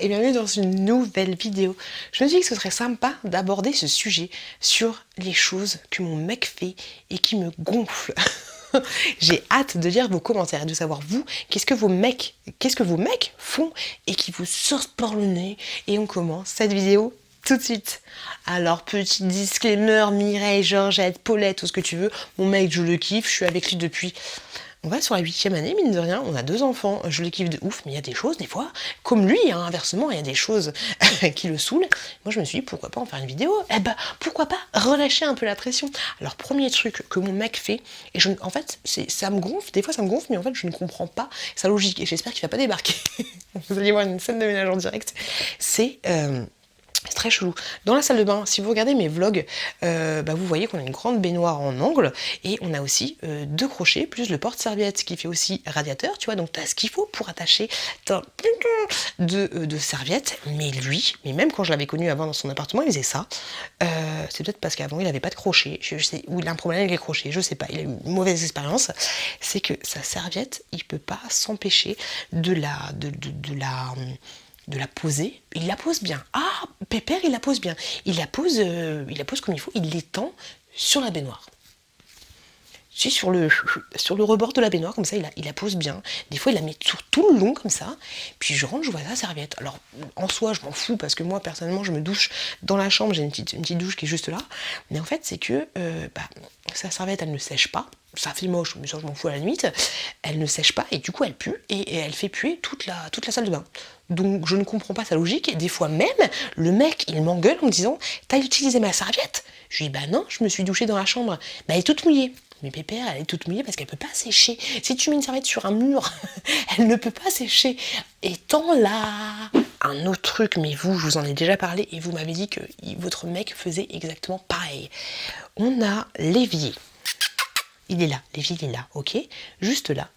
et bienvenue dans une nouvelle vidéo. Je me suis dit que ce serait sympa d'aborder ce sujet sur les choses que mon mec fait et qui me gonflent. J'ai hâte de lire vos commentaires et de savoir vous, qu'est-ce que vos mecs font et qui vous sortent par le nez. Et on commence cette vidéo tout de suite. Alors, petit disclaimer, Mireille, Georgette, Paulette, tout ce que tu veux. Mon mec, je le kiffe, je suis avec lui depuis... On va sur la 8e année, mine de rien, on a 2 enfants, je le kiffe de ouf, mais il y a des choses, des fois, comme lui, hein, inversement, il y a des choses qui le saoulent. Moi, je me suis dit, pourquoi pas en faire une vidéo? Eh ben, pourquoi pas relâcher un peu la pression? Alors, premier truc que mon mec fait, et en fait, ça me gonfle, des fois ça me gonfle, mais en fait, je ne comprends pas sa logique, et j'espère qu'il va pas débarquer. Vous allez voir une scène de ménage en direct. C'est très chelou. Dans la salle de bain, si vous regardez mes vlogs, vous voyez qu'on a une grande baignoire en angle et on a aussi 2 crochets plus le porte-serviette qui fait aussi radiateur, tu vois, donc tu as ce qu'il faut pour attacher de serviettes. Mais lui, mais même quand je l'avais connu avant dans son appartement, il faisait ça. C'est peut-être parce qu'avant il n'avait pas de crochet, je sais, ou il a un problème avec les crochets, je sais pas, il a eu une mauvaise expérience. C'est que sa serviette, il peut pas s'empêcher de la poser, il la pose bien. Ah, Pépère, il la pose bien. Il la pose comme il faut, il l'étend sur la baignoire. Sur le rebord de la baignoire, comme ça, il la pose bien. Des fois, il la met sur tout le long, comme ça. Puis je rentre, je vois sa serviette. Alors, en soi, je m'en fous, parce que moi, personnellement, je me douche dans la chambre, j'ai une petite douche qui est juste là. Mais en fait, c'est que sa serviette, elle ne sèche pas. Ça fait moche, mais ça, je m'en fous à la limite. Elle ne sèche pas, et du coup, elle pue, et elle fait puer toute la salle de bain. Donc, je ne comprends pas sa logique, et des fois même, le mec, il m'engueule en me disant « T'as utilisé ma serviette ?» Je lui dis « Bah non, je me suis douchée dans la chambre. » Bah, elle est toute mouillée. Mais Pépère, elle est toute mouillée parce qu'elle peut pas sécher. Si tu mets une serviette sur un mur, elle ne peut pas sécher. Étant-là, un autre truc, mais vous, je vous en ai déjà parlé, et vous m'avez dit que votre mec faisait exactement pareil. On a l'évier. Il est là, l'évier il est là, ok? Juste là.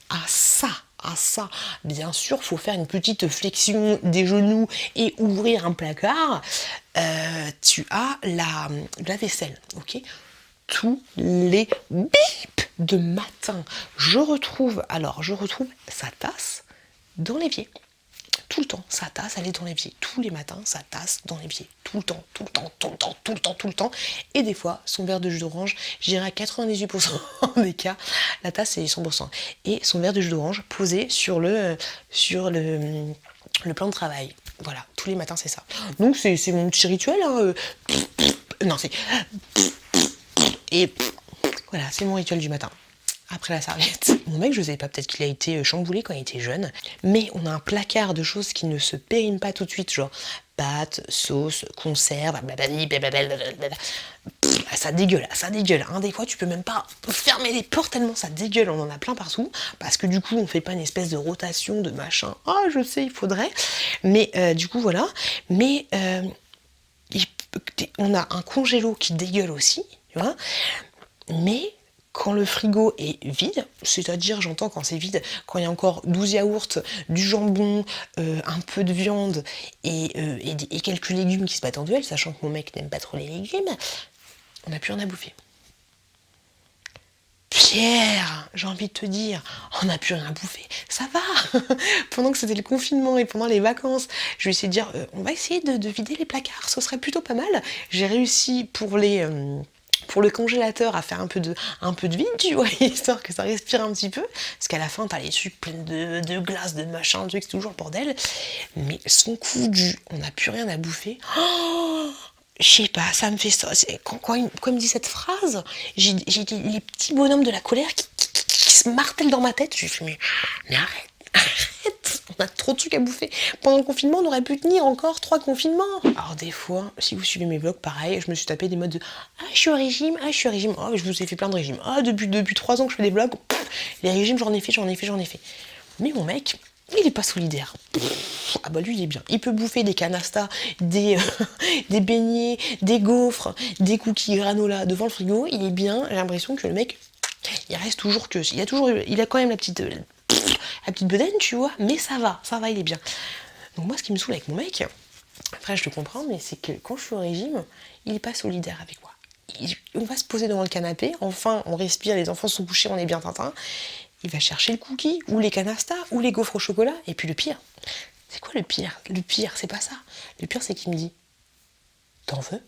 Ah ça, bien sûr, faut faire une petite flexion des genoux et ouvrir un placard. Tu as la vaisselle, ok? Tous les bips de matin, je retrouve sa tasse dans l'évier. Tout le temps, sa tasse, elle est dans l'évier. Tous les matins, sa tasse dans l'évier. Tout le temps. Et des fois, son verre de jus d'orange, je dirais à 98% des cas, la tasse c'est 100%. Et son verre de jus d'orange posé sur le plan de travail. Voilà, tous les matins c'est ça. Donc c'est mon petit rituel. Hein. Non, c'est... Et voilà, c'est mon rituel du matin. Après la serviette. Mon mec, je sais pas, peut-être qu'il a été chamboulé quand il était jeune, mais on a un placard de choses qui ne se périment pas tout de suite, genre pâtes, sauce, conserve, ça dégueule, hein. Des fois, tu peux même pas fermer les portes tellement ça dégueule, on en a plein partout, parce que du coup, on fait pas une espèce de rotation de machin. Ah, je sais, il faudrait, mais du coup, voilà. Mais on a un congélo qui dégueule aussi, tu vois, mais quand le frigo est vide, c'est-à-dire, j'entends quand c'est vide, quand il y a encore 12 yaourts, du jambon, un peu de viande et quelques légumes qui se battent en duel, sachant que mon mec n'aime pas trop les légumes, on n'a plus rien à bouffer. Pierre, j'ai envie de te dire, on n'a plus rien à bouffer. Ça va. Pendant que c'était le confinement et pendant les vacances, je vais essayer de dire, on va essayer de vider les placards, ce serait plutôt pas mal. J'ai réussi pour le congélateur à faire un peu de vide, tu vois, histoire que ça respire un petit peu, parce qu'à la fin t'as les trucs pleins de glace, de machin, c'est toujours le bordel. Mais son coup du on n'a plus rien à bouffer, je sais pas, ça me fait ça. Quand il me dit cette phrase, j'ai les petits bonhommes de la colère qui se martèlent dans ma tête. Je fais mais arrête, on a trop de trucs à bouffer. Pendant le confinement, on aurait pu tenir encore 3 confinements. Alors des fois, si vous suivez mes vlogs, pareil, je me suis tapé des modes de je suis au régime, oh, je vous ai fait plein de régimes. Depuis 3 ans que je fais des vlogs, les régimes, j'en ai fait. Mais mon mec, il est pas solidaire. Ah bah lui il est bien. Il peut bouffer des canastas, des beignets, des gaufres, des cookies granola devant le frigo. Il est bien. J'ai l'impression que le mec, il reste toujours que... Il a quand même la petite bedaine, tu vois. Mais ça va, il est bien. Donc moi ce qui me saoule avec mon mec, après je le comprends, mais c'est que quand je suis au régime, il est pas solidaire avec moi. On va se poser devant le canapé, enfin on respire, les enfants sont couchés, on est bien tintin. Il va chercher le cookie, ou les canastas, ou les gaufres au chocolat, et puis le pire, C'est quoi le pire? Le pire, c'est pas ça. Le pire, c'est qu'il me dit, t'en veux?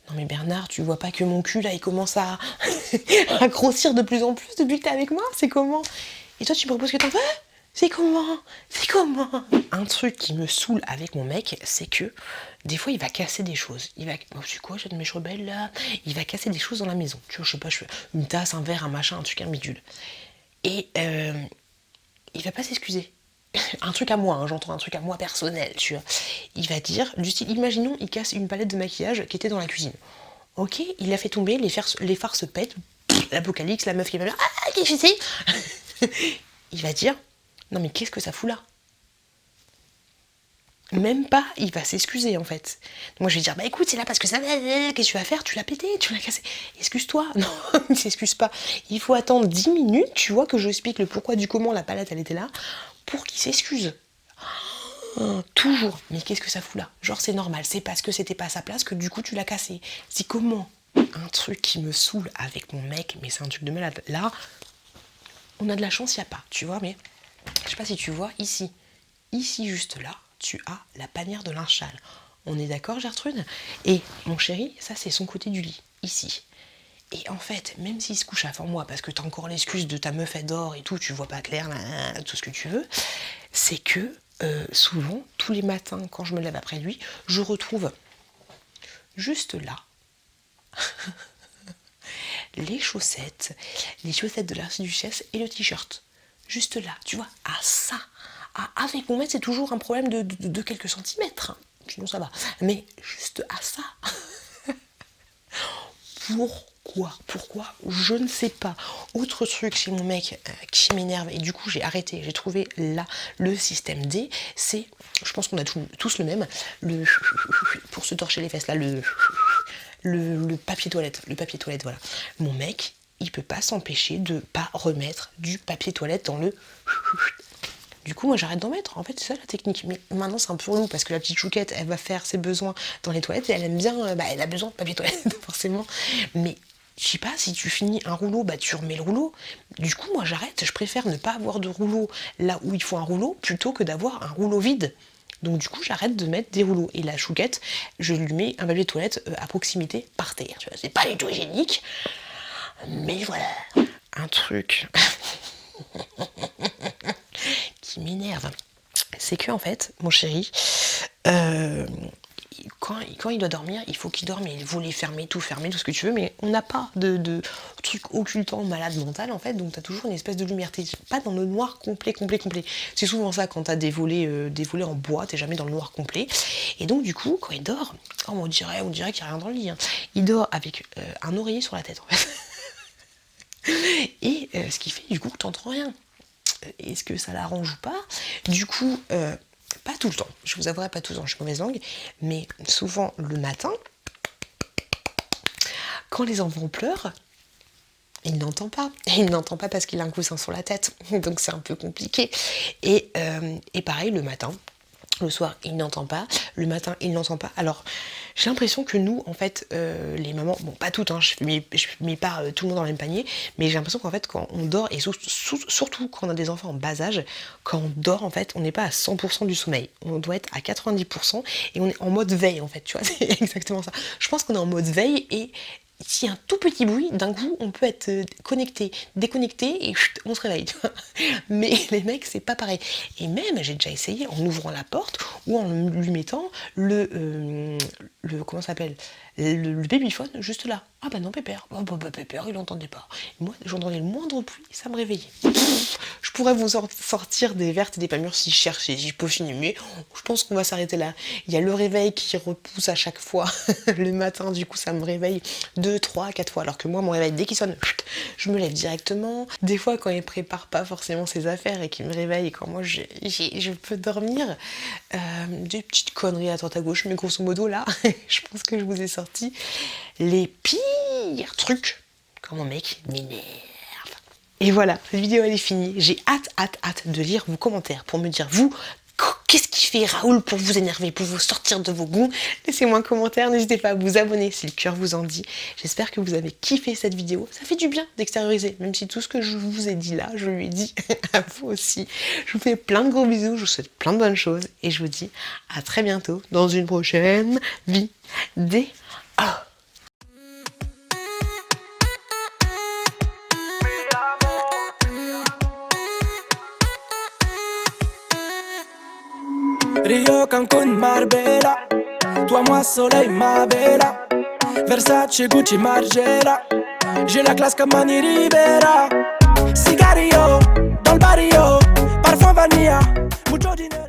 Non mais Bernard, tu vois pas que mon cul, là, il commence à, à grossir de plus en plus depuis que t'es avec moi? C'est comment? Et toi, tu me proposes que t'en veux? C'est comment? C'est comment? Un truc qui me saoule avec mon mec, c'est que des fois, il va casser des choses. Il va... Oh, c'est quoi cette mèche rebelle, là? Il va casser des choses dans la maison. Tu vois, je sais pas, une tasse, un verre, un machin, un truc, un bidule. Et il va pas s'excuser. Un truc à moi, hein, j'entends un truc à moi personnel, tu vois. Il va dire, du style, imaginons, il casse une palette de maquillage qui était dans la cuisine. Ok, il a fait tomber, les phares se pètent, l'apocalypse, la meuf qui va dire, ah, qu'est-ce que c'est? Il va dire, non mais qu'est-ce que ça fout là? Même pas, il va s'excuser en fait. Moi je vais dire, bah écoute, c'est là parce que ça, qu'est-ce que tu vas faire? Tu l'as pété, tu l'as cassé. Excuse-toi. Non, il s'excuse pas. Il faut attendre 10 minutes, tu vois, que je explique le pourquoi du comment la palette elle était là, pour qu'il s'excuse. Toujours. Mais qu'est-ce que ça fout là? Genre c'est normal, c'est parce que c'était pas à sa place que du coup tu l'as cassé. C'est comment? Un truc qui me saoule avec mon mec, mais c'est un truc de malade. Là, on a de la chance, il n'y a pas, tu vois, mais je sais pas si tu vois, ici juste là, tu as la panière de linge sale. On est d'accord, Gertrude? Et mon chéri, ça c'est son côté du lit, ici. Et en fait, même s'il se couche avant moi, parce que t'as encore l'excuse de ta meuf elle dort et tout, tu vois pas clair, tout ce que tu veux, c'est que souvent, tous les matins, quand je me lève après lui, je retrouve juste là les chaussettes de l'archiduchesse et le t-shirt. Juste là, tu vois, à ça. Avec mon mètre, c'est toujours un problème de quelques centimètres. Hein. Sinon, ça va. Mais juste à ça. Pourquoi? Je ne sais pas. Autre truc chez mon mec qui m'énerve, et du coup j'ai arrêté, j'ai trouvé là le système D, c'est, je pense qu'on a tous le même, pour se torcher les fesses, là, le papier toilette. Le papier toilette, voilà. Mon mec, il peut pas s'empêcher de pas remettre du papier toilette dans le... Du coup, moi, j'arrête d'en mettre. En fait, c'est ça la technique. Mais maintenant, c'est un peu long parce que la petite chouquette, elle va faire ses besoins dans les toilettes et elle aime bien... elle a besoin de papier toilette, forcément. Mais je sais pas, si tu finis un rouleau, bah tu remets le rouleau. Du coup, moi, j'arrête. Je préfère ne pas avoir de rouleau là où il faut un rouleau plutôt que d'avoir un rouleau vide. Donc du coup, j'arrête de mettre des rouleaux. Et la chouquette, je lui mets un papier toilette à proximité par terre. Tu vois, c'est pas du tout hygiénique. Mais voilà. Un truc... qui m'énerve, c'est que en fait, mon chéri, quand il doit dormir, il faut qu'il dorme, il voulait fermer tout ce que tu veux, mais on n'a pas de truc occultant, malade mental en fait, donc t'as toujours une espèce de lumière, t'es pas dans le noir complet. C'est souvent ça quand t'as des volets en bois, t'es jamais dans le noir complet. Et donc du coup, quand il dort, on dirait qu'il n'y a rien dans le lit. Hein. Il dort avec un oreiller sur la tête en fait. Et ce qui fait du coup que t'entends rien. Est-ce que ça l'arrange ou pas? Du coup, pas tout le temps, je vous avouerai pas tout le temps, je suis mauvaise langue, mais souvent le matin, quand les enfants pleurent, il n'entend pas. Et il n'entend pas parce qu'il a un coussin sur la tête, donc c'est un peu compliqué. Et pareil, le matin, le soir, il n'entend pas. Le matin, il n'entend pas. Alors, j'ai l'impression que nous, en fait, les mamans, bon, pas toutes, hein, je mets pas tout le monde dans le même panier, mais j'ai l'impression qu'en fait, quand on dort, et surtout quand on a des enfants en bas âge, quand on dort, en fait, on n'est pas à 100% du sommeil. On doit être à 90% et on est en mode veille, en fait, tu vois, c'est exactement ça. Je pense qu'on est en mode veille et s'il y a un tout petit bruit, d'un coup, on peut être connecté, déconnecté et chut, on se réveille. Tu vois. Mais les mecs, c'est pas pareil. Et même, j'ai déjà essayé en ouvrant la porte ou en lui mettant comment ça s'appelle, le babyphone juste là. Ah bah non, Pépère. Oh, bah, Pépère, il n'entendait pas. Et moi, j'entendais le moindre bruit, ça me réveillait. Je pourrais vous sortir des vertes et des pas mûres si je cherchais, si je peaufinais, mais je pense qu'on va s'arrêter là. Il y a le réveil qui repousse à chaque fois le matin, du coup ça me réveille 2, 3, 4 fois, alors que moi mon réveil dès qu'il sonne, je me lève directement. Des fois quand il prépare pas forcément ses affaires et qu'il me réveille et quand moi je peux dormir, des petites conneries à droite à gauche, mais grosso modo là, je pense que je vous ai sorti les pires trucs quand mon mec m'énerve. Et voilà, cette vidéo elle est finie. J'ai hâte de lire vos commentaires pour me dire, vous, Qu'est-ce qu'il fait Raoul pour vous énerver, pour vous sortir de vos gonds? Laissez-moi un commentaire, n'hésitez pas à vous abonner si le cœur vous en dit. J'espère que vous avez kiffé cette vidéo. Ça fait du bien d'extérioriser, même si tout ce que je vous ai dit là, je lui ai dit à vous aussi. Je vous fais plein de gros bisous, je vous souhaite plein de bonnes choses et je vous dis à très bientôt dans une prochaine vidéo. Rio, Cancun, Marbella. Toi, moi, soleil, ma bella. Versace, Gucci, Margiela. J'ai la classe comme Manny Rivera. Cigarillo, dans le barrio. Parfum vanilla, mucho dinero.